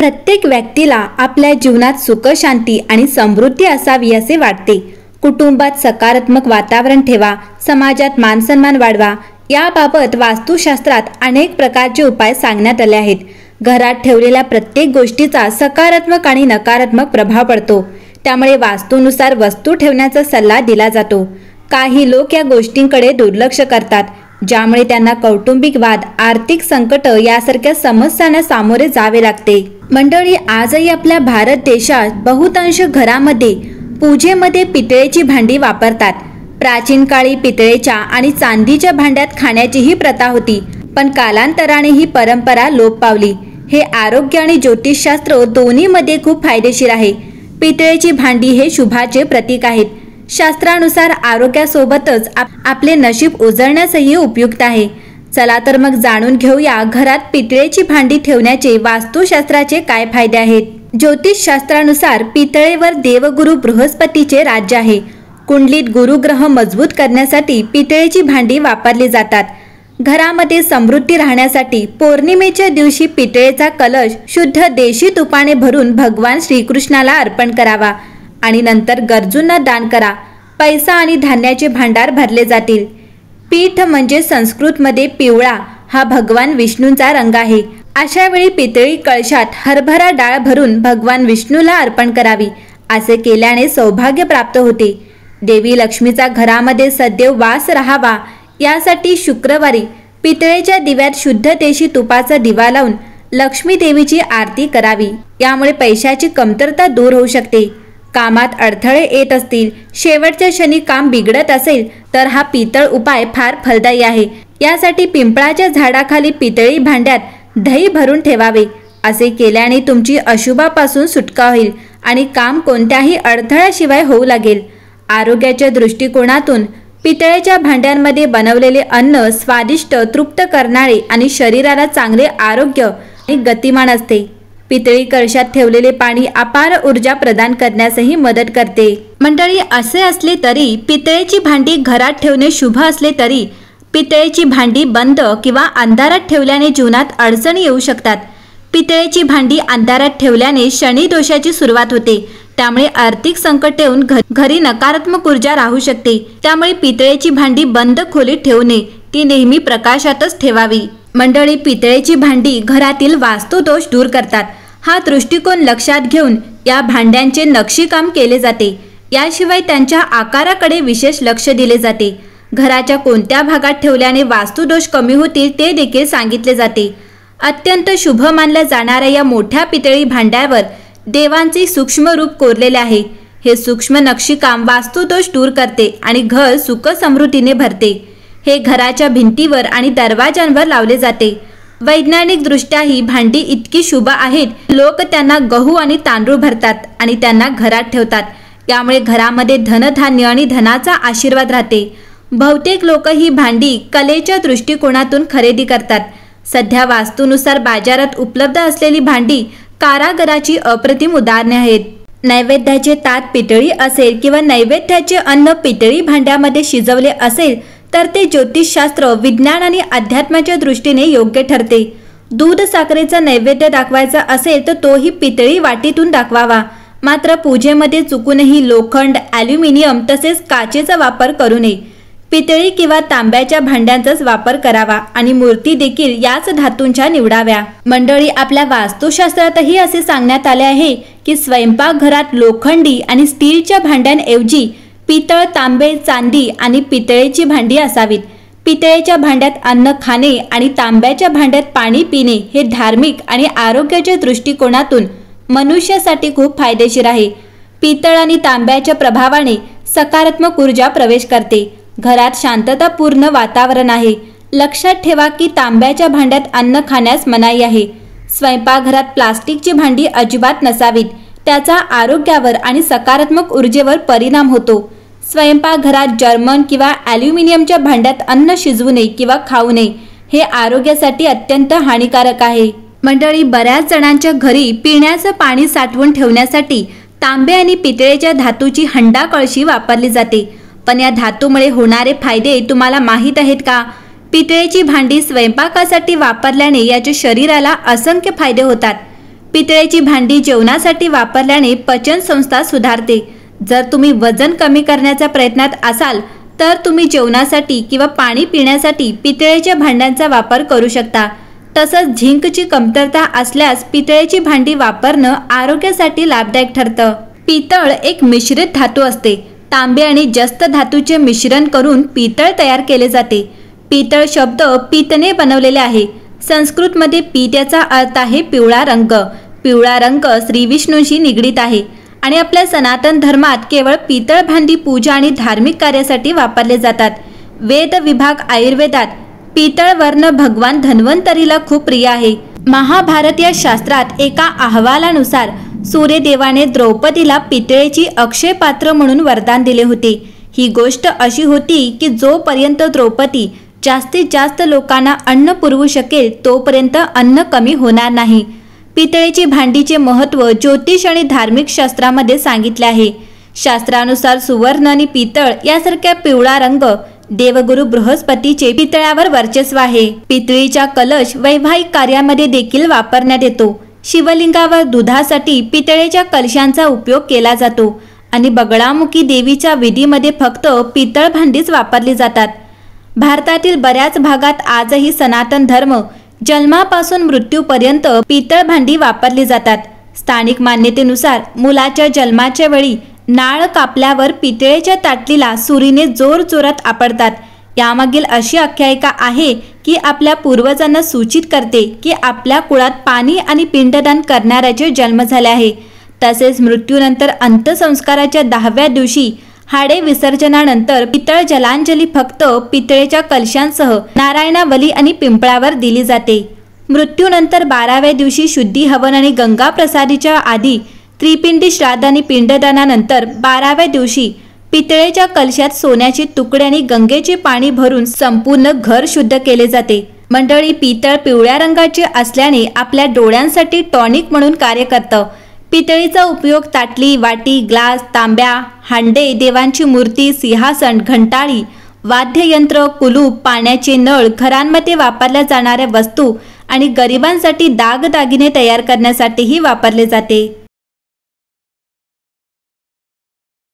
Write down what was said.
प्रत्येक व्यक्तीला आपल्या जीवनात सुख, शांती आणि समृद्धी असावी असे वाटते. कुटुंबात सकारात्मक वातावरण ठेवा, समाजात मानसन्मान वाढवा. याबाबत वास्तुशास्त्रात अनेक प्रकारचे उपाय सांगण्यात आले आहेत. घरात ठेवलेल्या प्रत्येक गोष्टीचा सकारात्मक आणि नकारात्मक प्रभाव पडतो. त्यामुळे वास्तूनुसार वस्तू ठेवण्याचा सल्ला दिला जातो. काही लोक या गोष्टींकडे दुर्लक्ष करतात, ज्यामुळे त्यांना कौटुंबिक वाद, आर्थिक संकट यासारख्या समस्यांना सामोरे जावे लागते. मंडळी, आजही आपल्या भारत देशात बहुतांश घरामध्ये पूजेमध्ये पितळेची भांडी वापरतात. प्राचीन काळी पितळेच्या आणि चांदीच्या भांड्यात खाण्याची ही प्रथा होती, पण कालांतराने ही परंपरा लोप पावली. हे आरोग्य आणि ज्योतिषशास्त्र दोन्हीमध्ये खूप फायदेशीर आहे. पितळेची भांडी हे शुभाचे प्रतीक आहेत. शास्त्रानुसार आरोग्यासोबतच आपले नशीब उजळण्यासही उपयुक्त आहे. चला तर मग जाणून घेऊया घरात पितळेची भांडी ठेवण्याचे वास्तुशास्त्राचे काय फायदे आहेत. ज्योतिषशास्त्रानुसार पितळेवर देवगुरु बृहस्पतीचे राज्य आहे. कुंडलीत गुरुग्रह मजबूत करण्यासाठी पितळेची भांडी वापरली जातात. घरामध्ये समृद्धी राहण्यासाठी पौर्णिमेच्या दिवशी पितळेचा कलश शुद्ध देशी तुपाने भरून भगवान श्रीकृष्णाला अर्पण करावा आणि नंतर गरजूंना दान करा. पैसा आणि धान्याचे भांडार भरले जातील. पीठ म्हणजे संस्कृतमध्ये पिवळा हा भगवान विष्णूंचा रंग आहे. अशा वेळी पितळी कळशात हरभरा डाळ भरून भगवान विष्णूला अर्पण करावी. असे केल्याने सौभाग्य प्राप्त होते. देवी लक्ष्मीचा घरामध्ये सदैव वास राहावा यासाठी शुक्रवारी पितळेच्या दिव्यात शुद्ध देशी तुपाचा दिवा लावून लक्ष्मी देवीची आरती करावी. यामुळे पैशाची कमतरता दूर होऊ शकते. कामात अडथळे येत असतील, शेवटच्या क्षणी काम बिघडत असेल तर हा पितळ उपाय फार फलदायी आहे. यासाठी पिंपळाच्या झाडाखाली पितळी भांड्यात दही भरून ठेवावे. असे केल्याने तुमची अशुभापासून सुटका होईल आणि काम कोणत्याही अडथळ्याशिवाय होऊ लागेल. आरोग्याच्या दृष्टिकोनातून पितळेच्या भांड्यांमध्ये बनवलेले अन्न स्वादिष्ट, तृप्त करणारे आणि शरीराला चांगले आरोग्य आणि गतिमान असते. पितळी कळशात ठेवलेले पाणी अपार ऊर्जा प्रदान करण्यासही मदत करते. मंडळी, असे असले तरी पितळेची भांडी घरात ठेवणे शुभ असले तरी पितळेची भांडी बंद किंवा अंधारात ठेवल्याने जीवनात अडचणी येऊ शकतात. पितळेची भांडी अंधारात ठेवल्याने शनी दोषाची सुरुवात होते. त्यामुळे आर्थिक संकट येऊन घरी नकारात्मक ऊर्जा राहू शकते. त्यामुळे पितळेची भांडी बंद खोलीत ठेवू नये, ती नेहमी प्रकाशातच ठेवावी. मंडळी, पितळेची भांडी घरातील वास्तुदोष दूर करतात. हा दृष्टिकोन लक्षात घेऊन या भांड्यांचे नक्षीकाम केले जाते. याशिवाय त्यांच्या आकाराकडे विशेष लक्ष दिले जाते. घराच्या कोणत्या भागात ठेवल्याने वास्तुदोष कमी होतील ते देखील सांगितले जाते. अत्यंत शुभ मानल्या जाणाऱ्या या मोठ्या पितळी भांड्यावर देवांचे सूक्ष्म रूप कोरलेले आहे. हे सूक्ष्म नक्षीकाम वास्तुदोष दूर करते आणि घर सुख समृद्धीने भरते. हे घराच्या भिंतीवर आणि दरवाजांवर लावले जाते. वैज्ञानिक दृष्ट्या ही भांडी इतकी शुभ आहेत, लोक त्यांना गहू आणि तांदूळ भरतात आणि त्यांना घरात ठेवतात. यामुळे घरामध्ये धनधान्य आणि धनाचा आशीर्वाद राहते. बहुतेक लोक ही भांडी कलेच्या दृष्टिकोनातून खरेदी करतात. सध्या वास्तूनुसार बाजारात उपलब्ध असलेली भांडी कारागिराची अप्रतिम उदाहरणे आहेत. नैवेद्याचे ताट पितळी असेल किंवा नैवेद्याचे अन्न पितळी भांड्यामध्ये शिजवले असेल तर ते ज्योतिषशास्त्र, विज्ञान आणि अध्यात्माच्या दृष्टीने योग्य ठरते. दूध साखरेचा नैवेद्य दाखवायचा असेल तर तोही पितळी वाटीतून दाखवावा. मात्र पूजेमध्ये चुकूनही लोखंड, ॲल्युमिनियम तसेच काचेचा वापर करू नये. पितळी किंवा तांब्याच्या भांड्यांचाच वापर करावा आणि मूर्ती देखील याच धातूंच्या निवडाव्या. मंडळी, आपल्या वास्तुशास्त्रातही असे सांगण्यात आले आहे की स्वयंपाकघरात लोखंडी आणि स्टीलच्या भांड्यांऐवजी पितळ, तांबे, चांदी आणि पितळेची भांडी असावीत. पितळेच्या भांड्यात अन्न खाणे आणि तांब्याच्या भांड्यात पाणी पिणे हे धार्मिक आणि आरोग्याच्या दृष्टिकोनातून मनुष्यासाठी खूप फायदेशीर आहे. पितळ आणि तांब्याच्या प्रभावाने सकारात्मक ऊर्जा प्रवेश करते. घरात शांततापूर्ण वातावरण आहे. लक्षात ठेवा की तांब्याच्या भांड्यात अन्न खाण्यास मनाई आहे. स्वयंपाकघरात प्लास्टिकची भांडी अजिबात नसावीत. त्याचा आरोग्यावर आणि सकारात्मक ऊर्जेवर परिणाम होतो. स्वयंपाकघरात जर्मन किंवा ॲल्युमिनियमच्या भांड्यात अन्न शिजवू नये किंवा खाऊ नये. हे आरोग्यासाठी अत्यंत हानिकारक आहे. मंडळी, बऱ्याच जणांच्या घरी पिण्याचं पाणी साठवून ठेवण्यासाठी तांबे आणि पितळेच्या धातूची हंडा कळशी वापरली जाते. पण या धातूमुळे होणारे फायदे तुम्हाला माहीत आहेत का? पितळेची भांडी स्वयंपाकासाठी वापरल्याने याच्या शरीराला असंख्य फायदे होतात. पितळेची भांडी जेवणासाठी वापरल्याने पचन संस्था सुधारते। जर तुम्ही वजन कमी करण्याच्या प्रयत्नात असाल तर तुम्ही जेवणासाठी किंवा पाणी पिण्यासाठी पितळेच्या भांड्यांचा वापर करू शकता। तसंच झिंकची कमतरता असल्यास पितळेची भांडी वापरणं आरोग्यासाठी लाभदायक ठरतं। पितळ एक मिश्रित धातू असते। तांबे आणि जस्त धातूचे मिश्रण करून पितळ तयार केले जाते। पितळ शब्द पीतने बनवलेले आहे। संस्कृतमध्ये पीत याचा अर्थ आहे पिवळा रंग। पिवळा रंग श्री विष्णूंशी निगडीत आहे आणि आपल्या सनातन धर्मात केवळ पितळ भांडी पूजा आणि धार्मिक कार्यासाठी वापरले जातात। वेद विभाग आयुर्वेदात पितळ वर्ण भगवान धन्वंतरीला खूप प्रिय आहे। महाभारत या शास्त्रात एका अहवालानुसार सूर्यदेवाने द्रौपदीला पितळेची अक्षय पात्र म्हणून वरदान दिले होते। ही गोष्ट अशी होती की जोपर्यंत द्रौपदी जास्तीत जास्त लोकांना अन्न पुरवू शकेल तोपर्यंत अन्न कमी होणार नाही। पितळेची भांडीचे महत्त्व ज्योतिष आणि धार्मिक शास्त्रामध्ये सांगितले आहे। शास्त्रानुसार सुवर्ण आणि पितळ यासारख्या पिवळा रंग देवगुरु बृहस्पतीचे पितळावर वर्चस्व आहे। पितळीचा कलश वैवाहिक कार्यामध्ये देखील वापरण्यात येतो। शिवलिंगावर दुधासाठी पितळेच्या कलशांचा उपयोग केला जातो आणि बगळामुखी देवीच्या विधीमध्ये फक्त पितळ भांडीच वापरली जातात। भारतातील बऱ्याच भागात आजही सनातन धर्म जन्मापासून मृत्यूपर्यंत पितळ भांडी वापरली जातात। स्थानिक मान्यतेनुसार मुलाच्या जन्माच्या वेळी नाळ कापल्यावर पितळेच्या ताटलीला सुरीने जोरजोरात आपटतात। यामागील अशी आख्यायिका आहे की आपल्या पूर्वजांना सूचित करते की आपल्या कुळात पाणी आणि पिंडदान करणाऱ्याचे जन्म झाले आहे। तसेच मृत्यूनंतर अंत्यसंस्काराच्या 10व्या दिवशी हाडे विसर्जनानंतर पितळ जलांजली फक्त पितळेच्या कलशांसह नारायणावली आणि पिंपळावर दिली जाते। मृत्यूनंतर 12व्या दिवशी शुद्धी हवन आणि गंगा प्रसादीच्या आधी त्रिपिंडी श्राद्ध आणि पिंडदानानंतर 12व्या दिवशी पितळेच्या कलशात सोन्याचे तुकडे आणि गंगेचे पाणी भरून संपूर्ण घर शुद्ध केले जाते। मंडळी, पितळ पिवळ्या रंगाचे असल्याने आपल्या डोळ्यांसाठी टॉनिक म्हणून कार्य करतं। पितळीचा उपयोग ताटली, वाटी, ग्लास, तांब्या, हांडे, देवांची मूर्ती, सिंहासन, घंटाळी, वाद्ययंत्र, कुलूप, पाण्याचे नळ, घरांमध्ये वापरल्या जाणाऱ्या वस्तू आणि गरिबांसाठी दागदागिने तयार करण्यासाठीही वापरले जाते।